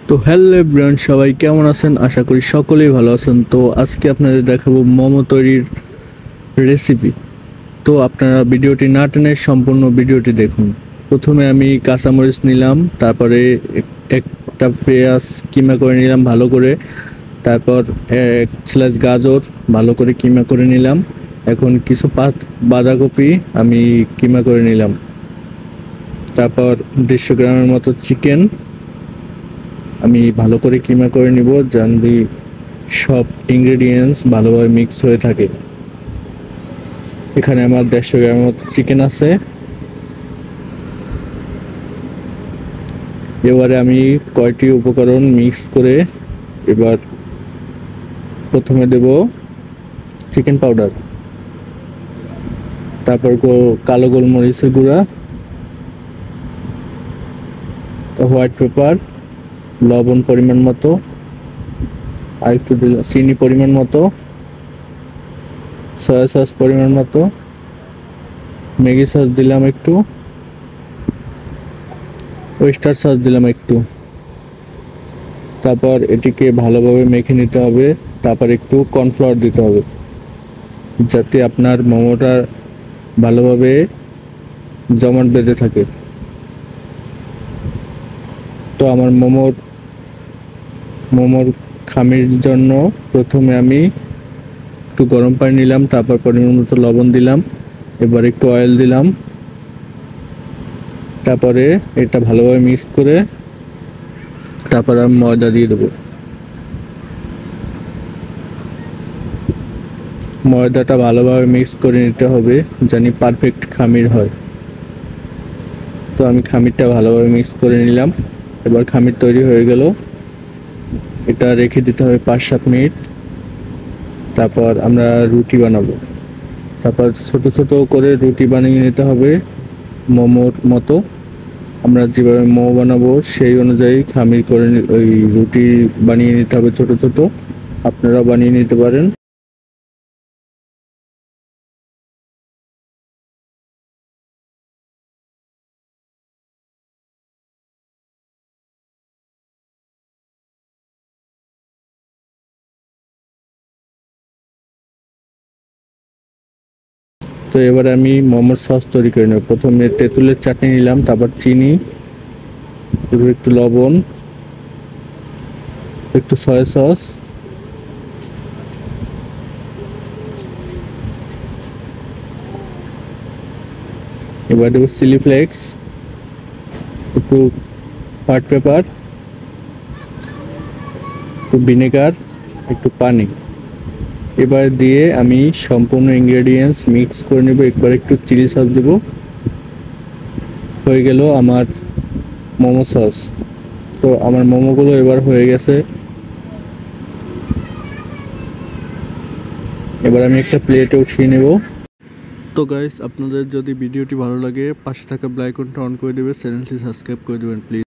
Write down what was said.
তো hello everyone, সবাই কেমন আছেন? আশা করি সকলেই ভালো আছেন। তো আজকে আপনাদের দেখাবো মোমো তৈরির রেসিপি। তো আপনারা ভিডিওটি না টেনে সম্পূর্ণ ভিডিওটি দেখুন। প্রথমে আমি কাঁচামরিচ নিলাম, তারপরে একটা পেঁয়াজ কিমা করে নিলাম ভালো করে, তারপর এক স্লাইস গাজর ভালো করে কিমা করে নিলাম। এখন কিছু বাঁধাকপি আমি কিমা করে নিলাম। তারপর 150 গ্রামের মতো চিকেন আমি ভালো করে কিমা করে নিব, যাতে সব ইনগ্রেডিয়েন্টস ভালোভাবে মিক্স হয়ে থাকে। এখানে আমার 150 গ্রামের মতো চিকেন আছে। এবারে আমি কয়টি উপকরণ মিক্স করে এবার প্রথমে দেব চিকেন পাউডার, তারপর কালো গোলমরিচের গুঁড়া, হোয়াইট পেপার, লবণ পরিমাণ মতো, আর একটু চিনি পরিমাণ মতো, সয়া সস পরিমাণ মতো, ম্যাগি সস দিলাম একটু, ওয়েস্টার সস দিলাম একটু। তারপর এটিকে ভালোভাবে মেখে নিতে হবে। তারপর একটু কর্নফ্লাওয়ার দিতে হবে, যাতে আপনার মোমোটা ভালোভাবে জমাট বেঁধে থাকে। তো আমার মোমোর খামির জন্য প্রথমে আমি একটু গরম পানি নিলাম, তারপর পরিমাণ মতো লবণ দিলাম, এবার একটু অয়েল দিলাম। তারপরে এটা ভালোভাবে মিক্স করে তারপর আমি ময়দা দিয়ে দেবো। ময়দাটা ভালোভাবে মিক্স করে নিতে হবে, জানি পারফেক্ট খামির হয়। তো আমি খামিরটা ভালোভাবে মিক্স করে নিলাম। এবার খামির তৈরি হয়ে গেল, এটা রেখে দিতে হবে 5-7 মিনিট। তারপর আমরা রুটি বানাবো। তারপর ছোট ছোট করে রুটি বানিয়ে নিতে হবে মোমোর মতো। আমরা যেভাবে মোমো বানাবো সেই অনুযায়ী খামির করে ওই রুটি বানিয়ে নিতে হবে ছোট ছোট। আপনারা বানিয়ে নিতে পারেন। তো এবারে আমি মোমোর সস তৈরি করে নেব। প্রথমে তেঁতুলের চাটনি নিলাম, তারপর চিনি, একটু লবণ, একটু সয়া সস, এবার দেবো চিলি ফ্লেক্স, একটু হোয়াইট পেপার, একটু ভিনেগার, একটু পানি। এবার দিয়ে আমি সম্পূর্ণ ইনগ্রেডিয়েন্টস মিক্স করে নেব। একবার একটু চিলি সস দেব। হয়ে গেল আমার মোমো সস। তো আমার মোমোগুলো এবার হয়ে গেছে। এবার আমি একটা প্লেটে উঠিয়ে নেব। তো গাইস, আপনাদের যদি ভিডিওটি ভালো লাগে পাশে থাকা বেল আইকনটা অন করে দেবেন, চ্যানেলটি সাবস্ক্রাইব করে দেবেন প্লিজ।